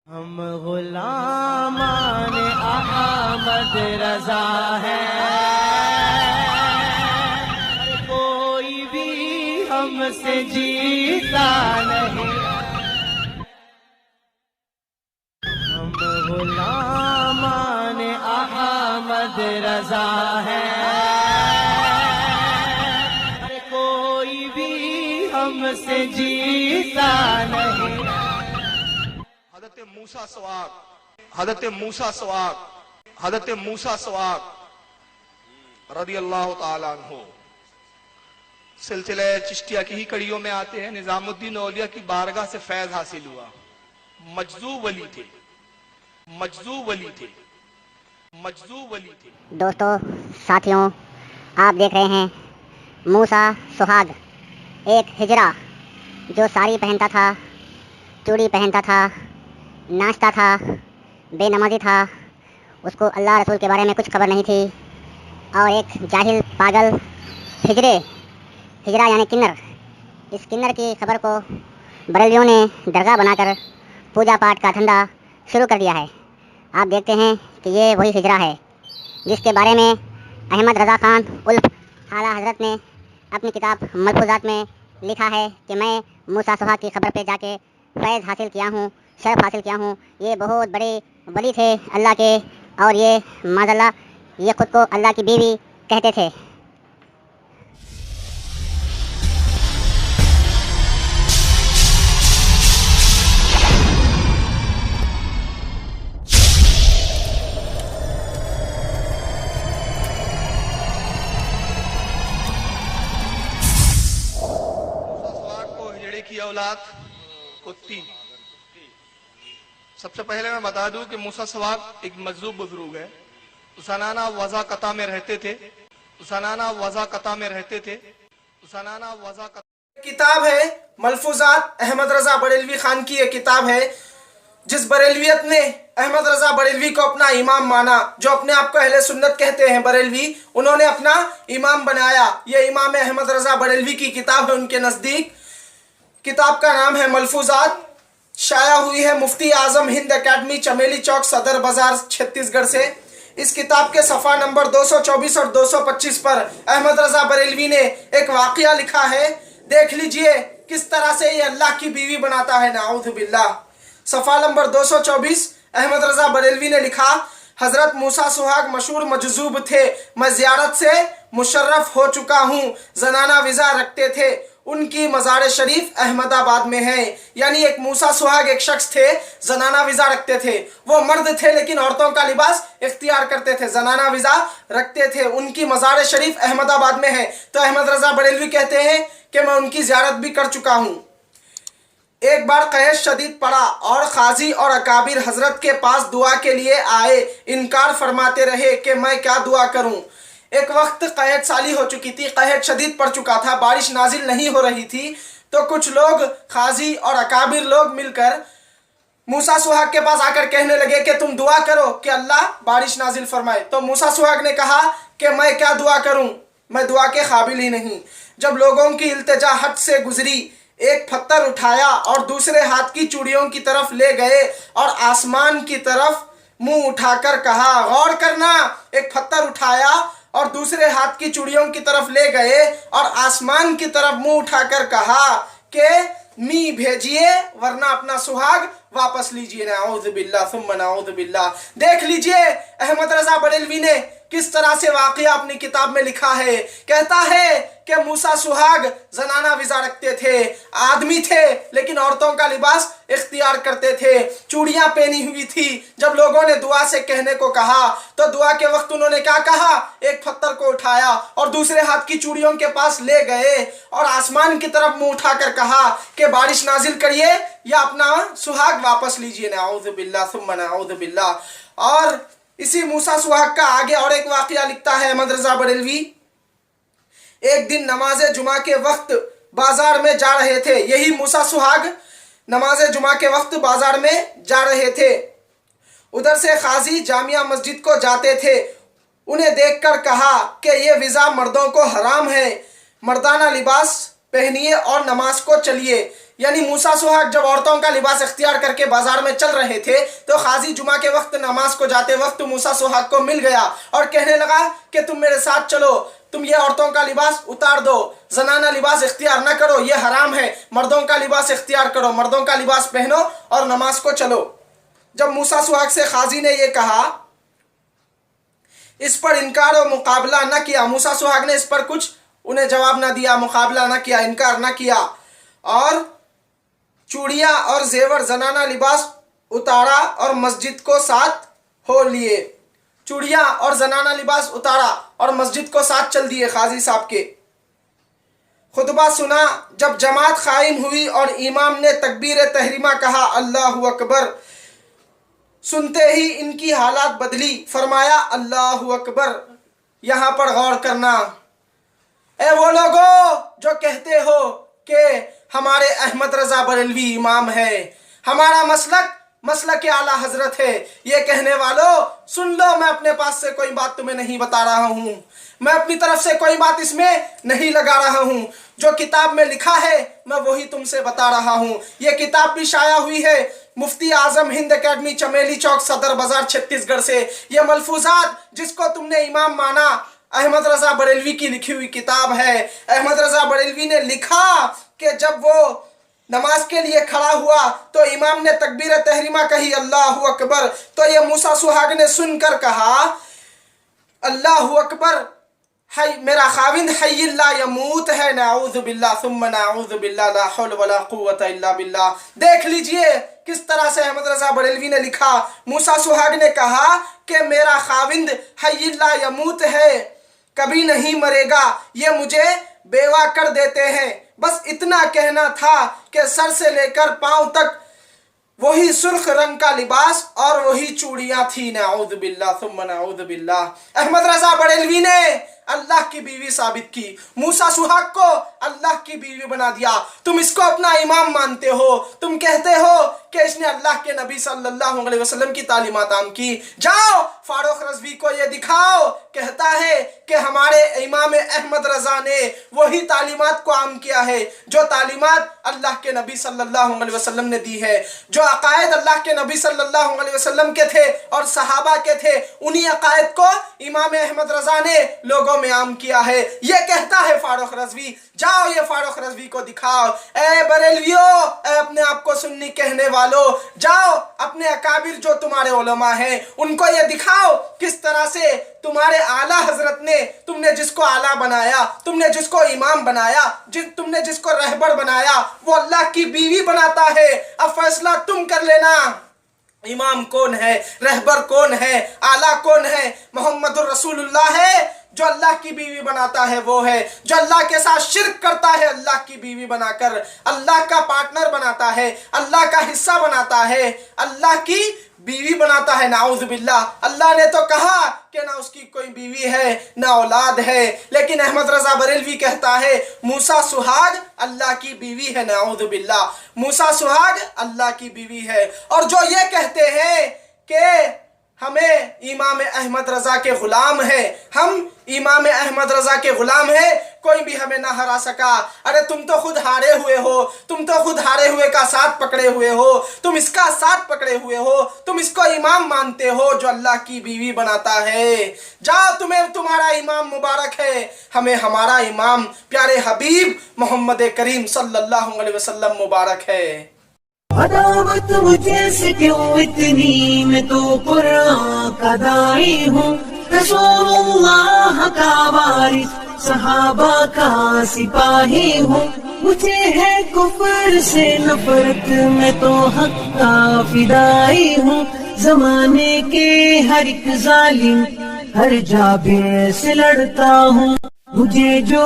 ہم غلامان احمد رضا ہے، کوئی بھی ہم سے جیتا نہیں۔ ہم غلامان احمد رضا ہے، کوئی بھی ہم سے جیتا نہیں۔ حضرت موسیٰ سواق رضی اللہ تعالیٰ عنہ سلسلہ چشتیہ کی ہی کڑیوں میں آتے ہیں۔ نظام الدین اولیاء کی بارگاہ سے فیض حاصل ہوا، مجذوب ولی تھے۔ دوستو، ساتھیوں، آپ دیکھ رہے ہیں موسیٰ سہاگ، ایک ہجرا جو ساری پہنتا تھا، چوڑی پہنتا تھا، ناچتا تھا، بے نمازی تھا، اس کو اللہ رسول کے بارے میں کچھ خبر نہیں تھی، اور ایک جاہل پاگل ہجرا یعنی کنر، اس کنر کی خبر کو بریلویوں نے درگاہ بنا کر پوجا پاٹ کا دھندا شروع کر دیا ہے۔ آپ دیکھتے ہیں کہ یہ وہی ہجرا ہے جس کے بارے میں احمد رضا خان الف اعلیٰ حضرت نے اپنی کتاب ملفوظات میں لکھا ہے کہ میں موسیٰ سہاگ کی خبر پہ جا کے فیض حاصل کیا ہوں، شرف حاصل کیا ہوں۔ یہ بہت بڑے ولی تھے اللہ کے، اور یہ معاذ اللہ یہ خود کو اللہ کی بیوی کہتے تھے۔ موسیٰ سواق کو ہجڑے کی اولاد کتی۔ سب سے پہلے میں بتا دوں کہ موسیٰ سواق ایک مجذوب بزرگ ہے۔ حسنانہ وضع قطع میں رہتے تھے۔ کتاب ہے ملفوظات، احمد رضا بریلوی خان کی یہ کتاب ہے۔ جس بریلویت نے احمد رضا بریلوی کو اپنا امام مانا، جو اپنے آپ کو اہل سنت کہتے ہیں بریلوی، انہوں نے اپنا امام بنایا۔ یہ امام احمد رضا بریلوی کی کتاب ہے ان کے نزدیک۔ کتاب کا نام ہے ملفوظات، شائع ہوئی ہے مفتی اعظم ہند اکیڈمی، چمیلی چوک، صدر بازار، چھتیس گڑھ سے۔ اس کتاب کے صفحہ نمبر 224 اور 225 پر احمد رضا بریلوی نے ایک واقعہ لکھا ہے۔ دیکھ لیجئے کس طرح سے یہ اللہ کی بیوی بناتا ہے، نعوذ باللہ۔ صفحہ نمبر 224 احمد رضا بریلوی نے لکھا، حضرت موسیٰ سہاگ مشہور مجذوب تھے، میں زیارت سے مشرف ہو چکا ہوں۔ زنانہ ویزا رکھتے تھے، ان کی مزار شریف احمد آباد میں ہے۔ یعنی ایک موسیٰ سہاگ ایک شخص تھے، زنانہ ویزا رکھتے تھے۔ وہ مرد تھے لیکن عورتوں کا لباس اختیار کرتے تھے، زنانہ ویزا رکھتے تھے، ان کی مزار شریف احمد آباد میں ہے۔ تو احمد رضا بریلوی کہتے ہیں کہ میں ان کی زیارت بھی کر چکا ہوں۔ ایک بار قحط شدید پڑا اور قاضی اور اکابر حضرت کے پاس دعا کے لیے آئے، انکار فرماتے رہے کہ میں کیا دعا کروں۔ ایک وقت قحط سالی ہو چکی تھی، قحط شدید پڑ چکا تھا، بارش نازل نہیں ہو رہی تھی۔ تو کچھ لوگ، قاضی اور اکابر لوگ مل کر موسیٰ سہاگ کے پاس آ کر کہنے لگے کہ تم دعا کرو کہ اللہ بارش نازل فرمائے۔ تو موسیٰ سہاگ نے کہا کہ میں کیا دعا کروں، میں دعا کے قابل ہی نہیں۔ جب لوگوں کی التجا حد سے گزری، ایک پتھر اٹھایا اور دوسرے ہاتھ کی چوڑیوں کی طرف لے گئے اور آسمان کی طرف منہ اٹھا کر کہا، غور کرنا، ایک پتھر اٹھایا اور دوسرے ہاتھ کی چوڑیوں کی طرف لے گئے اور آسمان کی طرف منہ اٹھا کر کہا کہ می بھیجئے ورنہ اپنا سہاگ واپس لیجئے، نعوذ باللہ ثم نعوذ باللہ۔ دیکھ لیجئے احمد رضا بریلوی نے کس طرح سے واقعہ اپنی کتاب میں لکھا ہے۔ کہتا ہے کہ موسیٰ سہاگ زنانہ ویزا رکھتے تھے، آدمی تھے لیکن عورتوں کا لباس اختیار کرتے تھے، چوڑیاں پہنی ہوئی تھی۔ جب لوگوں نے دعا سے کہنے کو کہا تو دعا کے وقت انہوں نے کیا کہا، ایک پتھر کو اٹھایا اور دوسرے ہاتھ کی چوڑیوں کے پاس لے گئے اور آسمان کی طرف منہ اٹھا کر کہا کہ بارش نازل کریے یا اپنا سہاگ واپس لیجئے، نعوذ باللہ ثم نعوذ باللہ۔ اور اسی موسیٰ سہاگ کا آگے اور ایک واقعہ لکھتا ہے احمد رضا بریلوی۔ ایک دن نماز جمعہ کے وقت بازار میں جا رہے تھے، یہی موسیٰ سہاگ نماز جمعہ کے وقت بازار میں جا رہے تھے۔ ادھر سے قاضی جامعہ مسجد کو جاتے تھے، انہیں دیکھ کر کہا کہ یہ ویزا مردوں کو حرام ہے، مردانہ لباس پہنیے اور نماز کو چلیے. یعنی موسیٰ سہاگ جب عورتوں کا لباس اختیار کر کے بازار میں چل رہے تھے تو قاضی جمعہ کے وقت نماز کو جاتے وقت موسیٰ سہاگ کو مل گیا اور کہنے لگا کہ تم میرے ساتھ چلو, تم یہ عورتوں کا لباس اتار دو, زنانہ لباس اختیار نہ کرو, یہ حرام ہے, مردوں کا لباس اختیار کرو, مردوں کا لباس پہنو اور نماز کو چلو. جب موسیٰ سہاگ سے قاضی نے یہ کہا, اس پر انکار و مقابلہ نہ کیا, موسیٰ سہاگ نے اس پر کچھ انہیں جواب نہ دیا, مقابلہ نہ کیا, انکار نہ کیا, اور چوڑیاں اور زیور زنانہ لباس اتارا اور مسجد کو ساتھ ہو لیے. چوڑیاں اور زنانہ لباس اتارا اور مسجد کو ساتھ چل دیے قاضی صاحب کے. خطبہ سنا. جب جماعت قائم ہوئی اور امام نے تکبیر تحریمہ کہا, اللہ اکبر, سنتے ہی ان کی حالات بدلی. فرمایا اللہ اکبر. یہاں پر غور کرنا, اے وہ لوگوں جو کہتے ہو کہ ہمارے احمد رضا بریلوی امام ہے, ہمارا مسلک اعلیٰ حضرت ہے, یہ کہنے والوں سن لو, میں اپنے پاس سے کوئی بات تمہیں نہیں بتا رہا ہوں, میں اپنی طرف سے کوئی بات اس میں نہیں لگا رہا ہوں, جو کتاب میں لکھا ہے میں وہی تم سے بتا رہا ہوں. یہ کتاب بھی شائع ہوئی ہے مفتی اعظم ہند اکیڈمی چمیلی چوک صدر بازار چھتیس گڑھ سے. یہ ملفوظات جس کو تم نے امام مانا احمد رضا بریلوی کی لکھی ہوئی کتاب ہے. احمد رضا بریلوی نے لکھا کہ جب وہ نماز کے لیے کھڑا ہوا تو امام نے تکبیر تحریمہ کہی اللہ اکبر, تو یہ موسیٰ سہاگ نے سن کر کہا اللہ اکبر, میرا خاوند حی لا یموت ہے, نعوذ باللہ ثم نعوذ باللہ, لا حول ولا قوت الا باللہ. دیکھ لیجئے کس طرح سے احمد رضا بریلوی نے لکھا. موسیٰ سہاگ نے کہا کہ میرا خاوند حی لا یموت ہے, کبھی نہیں مرے گا, یہ مجھے بیوہ کر دیتے ہیں. بس اتنا کہنا تھا کہ سر سے لے کر پاؤں تک وہی سرخ رنگ کا لباس اور وہی چوڑیاں تھی. نعوذ باللہ ثم نعوذ باللہ. احمد رضا بریلوی نے اللہ کی بیوی ثابت کی, موسیٰ سہاگ کو اللہ کی بیوی بنا دیا. تم اس کو اپنا امام مانتے ہو, تم کہتے ہو کہ اس نے اللہ کے نبی صلی اللہ علیہ وسلم کی تعلیمات عام کی. جاؤ فاروق رضوی کو یہ دکھاؤ, کہتا ہے کہ ہمارے امام احمد رضا نے وہی تعلیمات کو عام کیا ہے جو تعلیمات اللہ کے نبی صلی اللہ علیہ وسلم نے دی ہے, جو عقائد اللہ کے نبی صلی اللہ علیہ وسلم کے تھے اور صحابہ کے تھے, انہی عقائد کو امام احمد رضا نے لوگوں میں عام کیا ہے. یہ کہتا ہے فاروق رضوی. جاؤ یہ فاروق رضوی کو دکھاؤ. اے بریلویو, اے اپنے آپ کو سنی کہنے والو, جاؤ اپنے اکابر جو تمہارے علماء ہیں ان کو یہ دکھاؤ کس طرح سے تمہارے اعلیٰ حضرت نے, تم نے جس کو اعلیٰ بنایا, تم نے جس کو امام بنایا, تم نے جس کو رہبر بنایا, وہ اللہ کی بیوی بناتا ہے. اب فیصلہ تم کر لینا, امام کون ہے, رہبر کون ہے, اعلیٰ کون ہے. محمد الرسول اللہ ہے جو اللہ کی بیوی بناتا ہے, وہ ہے جو اللہ کے ساتھ شرک کرتا ہے اللہ کی بیوی بنا کر, اللہ کا پارٹنر بناتا ہے, اللہ کا حصہ بناتا ہے, اللہ کی بیوی بناتا ہے. نعوذ باللہ. اللہ نے تو کہا کہ نہ اس کی کوئی بیوی ہے نہ اولاد ہے, لیکن احمد رضا بریلوی کہتا ہے موسیٰ سہاگ اللہ کی بیوی ہے. نعوذ باللہ. موسیٰ سہاگ اللہ کی بیوی ہے. اور جو یہ کہتے ہیں کہ ہمیں امام احمد رضا کے غلام ہیں, ہم امام احمد رضا کے غلام ہیں, کوئی بھی ہمیں نہ ہرا سکا. ارے تم تو خود ہارے ہوئے ہو, تم تو خود ہارے ہوئے کا ساتھ پکڑے ہوئے ہو, تم اس کا ساتھ پکڑے ہوئے ہو, تم اس کو امام مانتے ہو جو اللہ کی بیوی بناتا ہے. جاؤ تمہیں تمہارا امام مبارک ہے, ہمیں ہمارا امام پیارے حبیب محمد کریم صلی اللہ علیہ وسلم مبارک ہے. عداوت مجھے سے کیوں اتنی, میں تو قرآن کا داعی ہوں, رسول اللہ کا وارث, صحابہ کا سپاہی ہوں. مجھے ہے کفر سے نفرت, میں تو حق کا فدائی ہوں. زمانے کے ہر ایک ظالم, ہر جابر سے لڑتا ہوں. مجھے جو